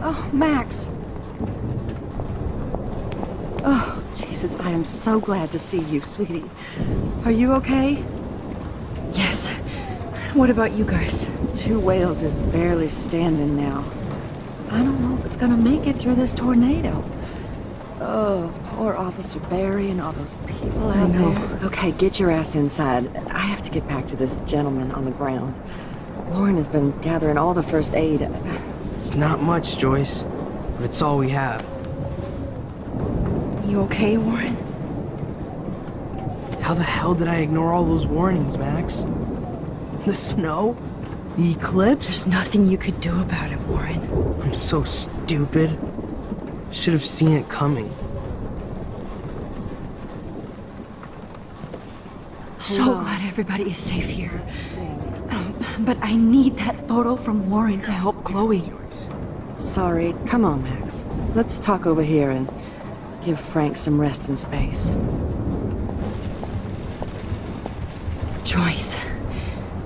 Oh, Max. Oh, Jesus, I am so glad to see you, sweetie. Are you okay? Yes. What about you guys? 2 Whales is barely standing now. I don't know if it's gonna make it through this tornado. Oh, poor Officer Barry and all those people out there. Okay, get your ass inside. I have to get back to this gentleman on the ground. Lauren has been gathering all the first aid. It's not much, Joyce, but it's all we have. You okay, Warren? How the hell did I ignore all those warnings, Max? The snow? The eclipse? There's nothing you could do about it, Warren. I'm so stupid. Should have seen it coming. So glad everybody is safe here. But I need that photo from Warren to help Chloe. Sorry. Come on, Max. Let's talk over here and give Frank some rest and space. Joyce,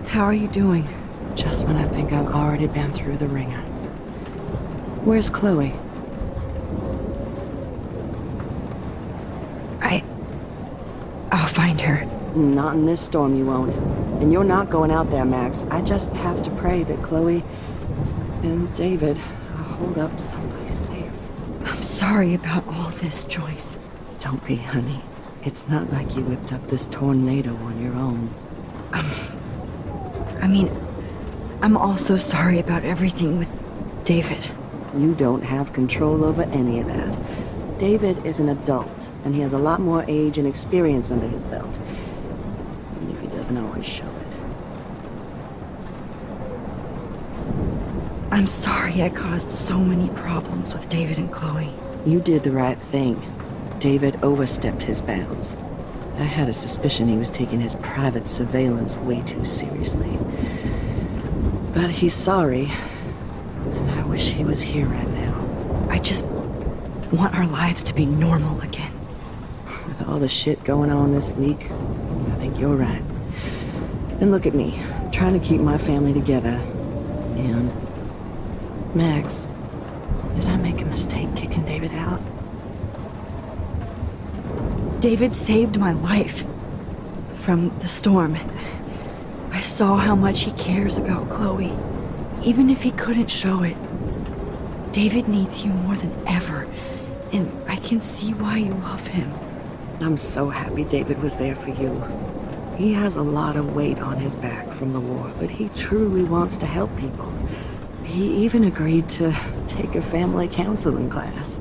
how are you doing? Just when I think I've already been through the ringer. Where's Chloe? I'll find her. Not in this storm, you won't. And you're not going out there, Max. I just have to pray that Chloe and David hold up someplace safe. I'm sorry about all this, Joyce. Don't be, honey. It's not like you whipped up this tornado on your own. I mean, I'm also sorry about everything with David. You don't have control over any of that. David is an adult, and he has a lot more age and experience under his belt. Even if he doesn't always show it. I'm sorry I caused so many problems with David and Chloe. You did the right thing. David overstepped his bounds. I had a suspicion he was taking his private surveillance way too seriously. But he's sorry, and I wish he was here right now. I just want our lives to be normal again. With all the shit going on this week, I think you're right. And look at me, trying to keep my family together. And Max, did I make a mistake kicking David out? David saved my life from the storm. I saw how much he cares about Chloe, even if he couldn't show it. David needs you more than ever, and I can see why you love him. I'm so happy David was there for you. He has a lot of weight on his back from the war, but he truly wants to help people. He even agreed to take a family counseling class.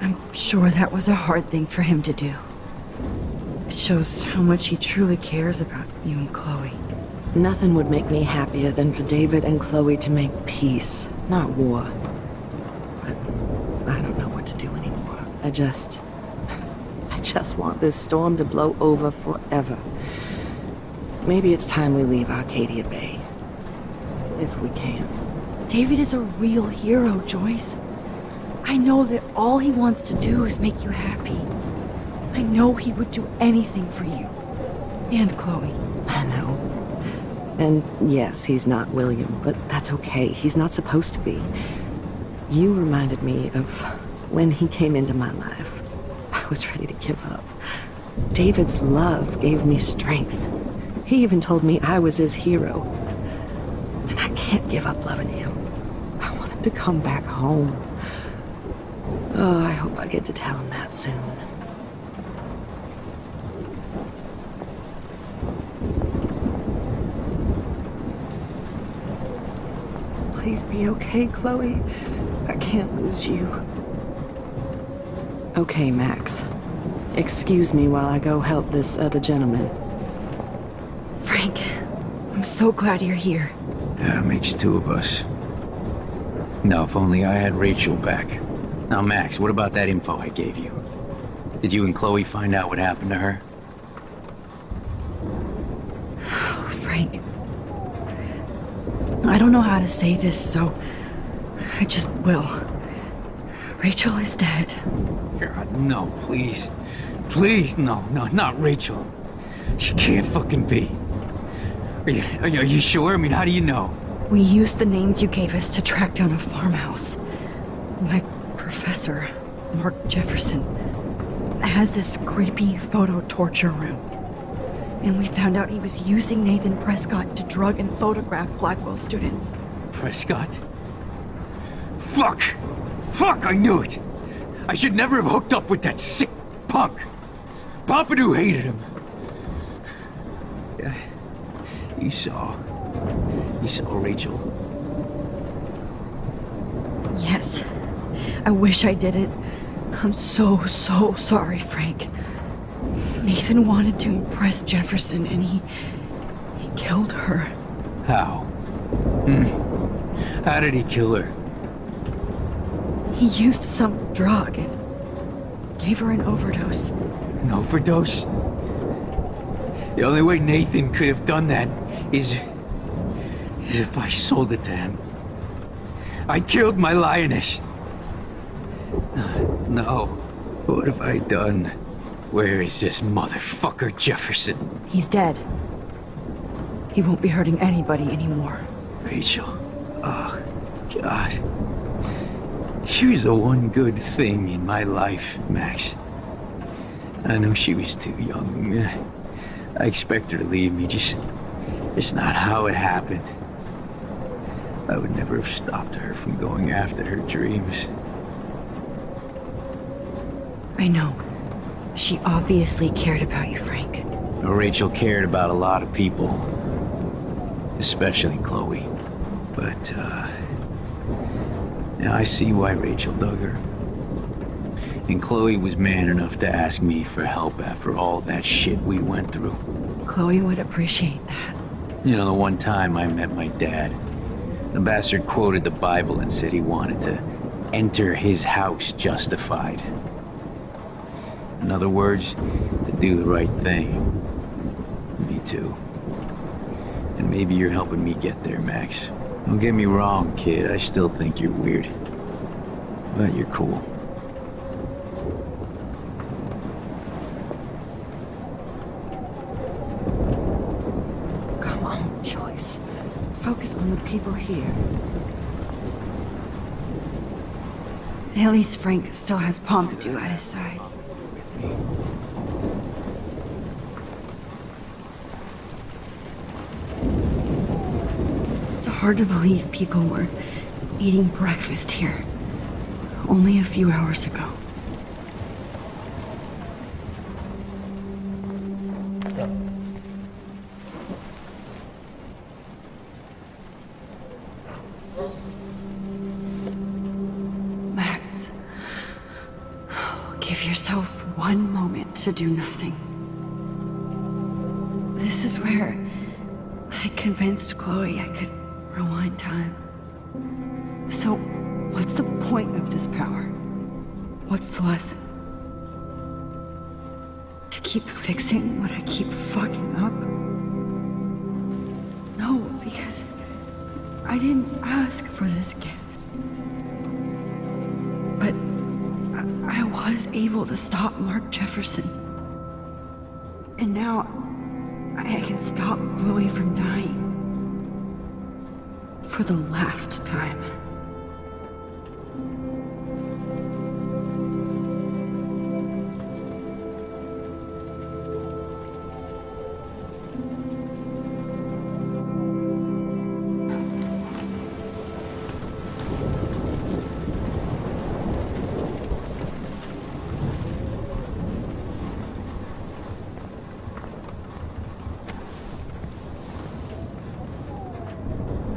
I'm sure that was a hard thing for him to do. It shows how much he truly cares about you and Chloe. Nothing would make me happier than for David and Chloe to make peace, not war. But I don't know what to do anymore. I just want this storm to blow over forever. Maybe it's time we leave Arcadia Bay. If we can. David is a real hero, Joyce. I know that all he wants to do is make you happy. I know he would do anything for you. And Chloe. I know. And yes, he's not William, but that's okay. He's not supposed to be. You reminded me of when he came into my life. I was ready to give up. David's love gave me strength. He even told me I was his hero. And I can't give up loving him. I want him to come back home. Oh, I hope I get to tell him that soon. Please be okay, Chloe. I can't lose you. Okay, Max. Excuse me while I go help this other gentleman. Frank, I'm so glad you're here. Yeah, makes 2 of us. Now, if only I had Rachel back. Now, Max, what about that info I gave you? Did you and Chloe find out what happened to her? Oh, Frank. I don't know how to say this, so I just will. Rachel is dead. God, no, please. Please, no, not Rachel. She can't fucking be. Are you sure? I mean, how do you know? We used the names you gave us to track down a farmhouse. My professor, Mark Jefferson, has this creepy photo torture room. And we found out he was using Nathan Prescott to drug and photograph Blackwell students. Prescott? Fuck! Fuck, I knew it! I should never have hooked up with that sick punk! Pompidou hated him! Yeah, you saw Rachel. Yes. I wish I didn't. I'm so sorry, Frank. Nathan wanted to impress Jefferson and he killed her. How? How did he kill her? He used some drug and gave her an overdose. An overdose? The only way Nathan could have done that is if I sold it to him. I killed my lioness. No. What have I done? Where is this motherfucker Jefferson? He's dead. He won't be hurting anybody anymore. Rachel. Oh, God. She was the one good thing in my life, Max. I know she was too young. I expect her to leave me, just not how it happened. I would never have stopped her from going after her dreams. I know. She obviously cared about you, Frank. Rachel cared about a lot of people. Especially Chloe. But, now I see why Rachel dug her. And Chloe was man enough to ask me for help after all that shit we went through. Chloe would appreciate that. You know, the one time I met my dad, the bastard quoted the Bible and said he wanted to enter his house justified. In other words, to do the right thing. Me too. And maybe you're helping me get there, Max. Don't get me wrong, kid. I still think you're weird. But you're cool. Come on, Joyce. Focus on the people here. At least Frank still has Pompidou at his side. With me. It's hard to believe people were eating breakfast here only a few hours ago. Max, give yourself one moment to do nothing. This is where I convinced Chloe I could rewind time. So, what's the point of this power? What's the lesson? To keep fixing what I keep fucking up? No, because I didn't ask for this gift. But I was able to stop Mark Jefferson. And now I can stop Chloe from dying. For the last time.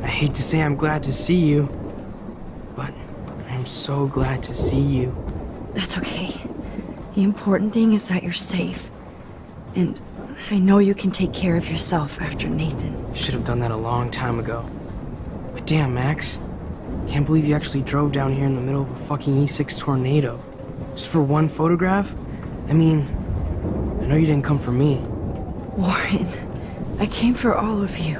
I hate to say I'm glad to see you, but I'm so glad to see you. That's okay. The important thing is that you're safe. And I know you can take care of yourself after Nathan. Should have done that a long time ago. But damn, Max. Can't believe you actually drove down here in the middle of a fucking E6 tornado. Just for one photograph? I mean, I know you didn't come for me. Warren, I came for all of you.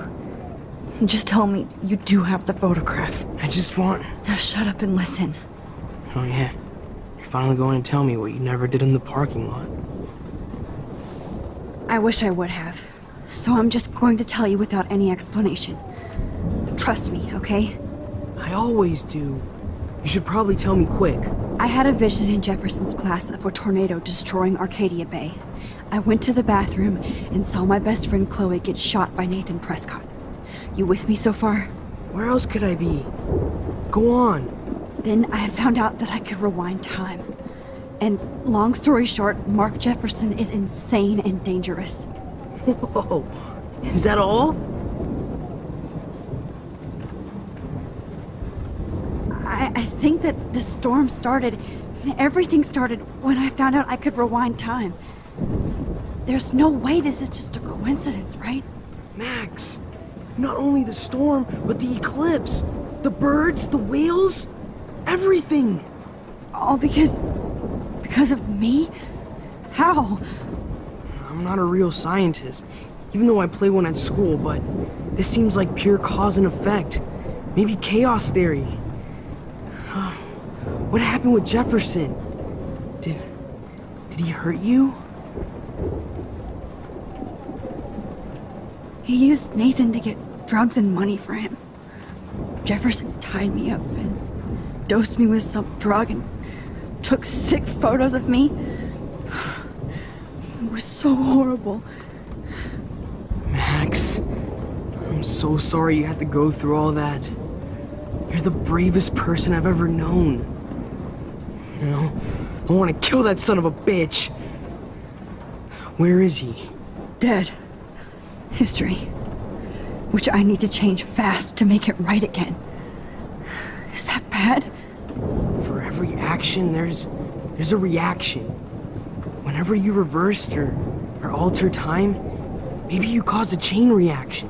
Just tell me you do have the photograph. I just want... Now shut up and listen. Oh yeah, you're finally going to tell me what you never did in the parking lot. I wish I would have. So I'm just going to tell you without any explanation. Trust me, okay? I always do. You should probably tell me quick. I had a vision in Jefferson's class of a tornado destroying Arcadia Bay. I went to the bathroom and saw my best friend Chloe get shot by Nathan Prescott. You with me so far? Where else could I be? Go on. Then I found out that I could rewind time. And long story short, Mark Jefferson is insane and dangerous. Whoa, is that all? I think that the storm started, everything started when I found out I could rewind time. There's no way this is just a coincidence, right? Max, not only the storm, but the eclipse, the birds, the whales, everything. All because of me? How? I'm not a real scientist, even though I play one at school, but this seems like pure cause and effect. Maybe chaos theory. What happened with Jefferson? Did he hurt you? He used Nathan to get drugs and money for him. Jefferson tied me up and dosed me with some drug and took sick photos of me. It was so horrible. Max, I'm so sorry you had to go through all that. You're the bravest person I've ever known. You know, I want to kill that son of a bitch. Where is he? Dead. History. Which I need to change fast to make it right again. Is that bad? For every action, there's a reaction. Whenever you reversed or alter time, maybe you caused a chain reaction.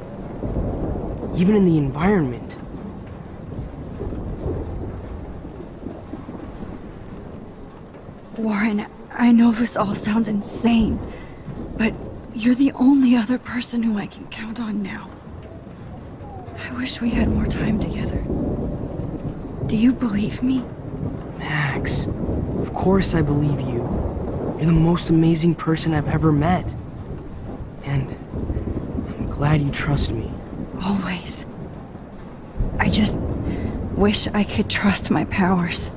Even in the environment. Warren, I know this all sounds insane, but you're the only other person who I can count on now. I wish we had more time together. Do you believe me? Max, of course I believe you. You're the most amazing person I've ever met. And I'm glad you trust me. Always. I just wish I could trust my powers.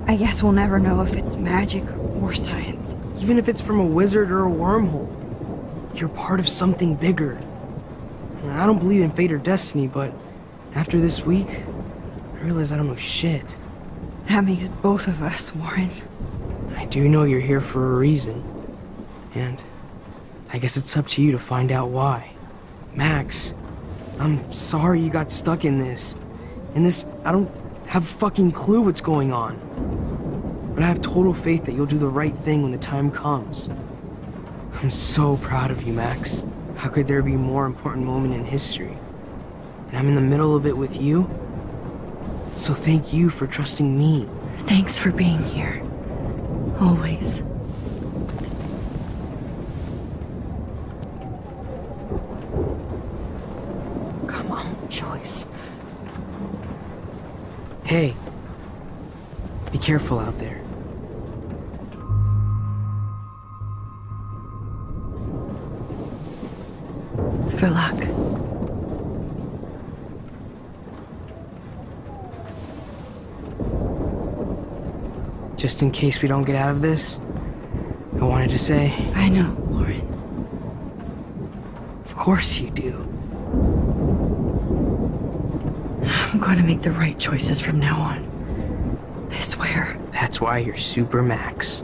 I guess we'll never know if it's magic or science. Even if it's from a wizard or a wormhole, you're part of something bigger. I don't believe in fate or destiny, but after this week, I realize I don't know shit. That makes both of us, Warren. I do know you're here for a reason. And I guess it's up to you to find out why. Max, I'm sorry you got stuck in this. I don't have a fucking clue what's going on. But I have total faith that you'll do the right thing when the time comes. I'm so proud of you, Max. How could there be a more important moment in history? And I'm in the middle of it with you. So thank you for trusting me. Thanks for being here. Always. Come on, Joyce. Hey, be careful out there. For luck. Just in case we don't get out of this, I wanted to say... I know, Warren. Of course you do. I'm going to make the right choices from now on. I swear. That's why you're Super Max.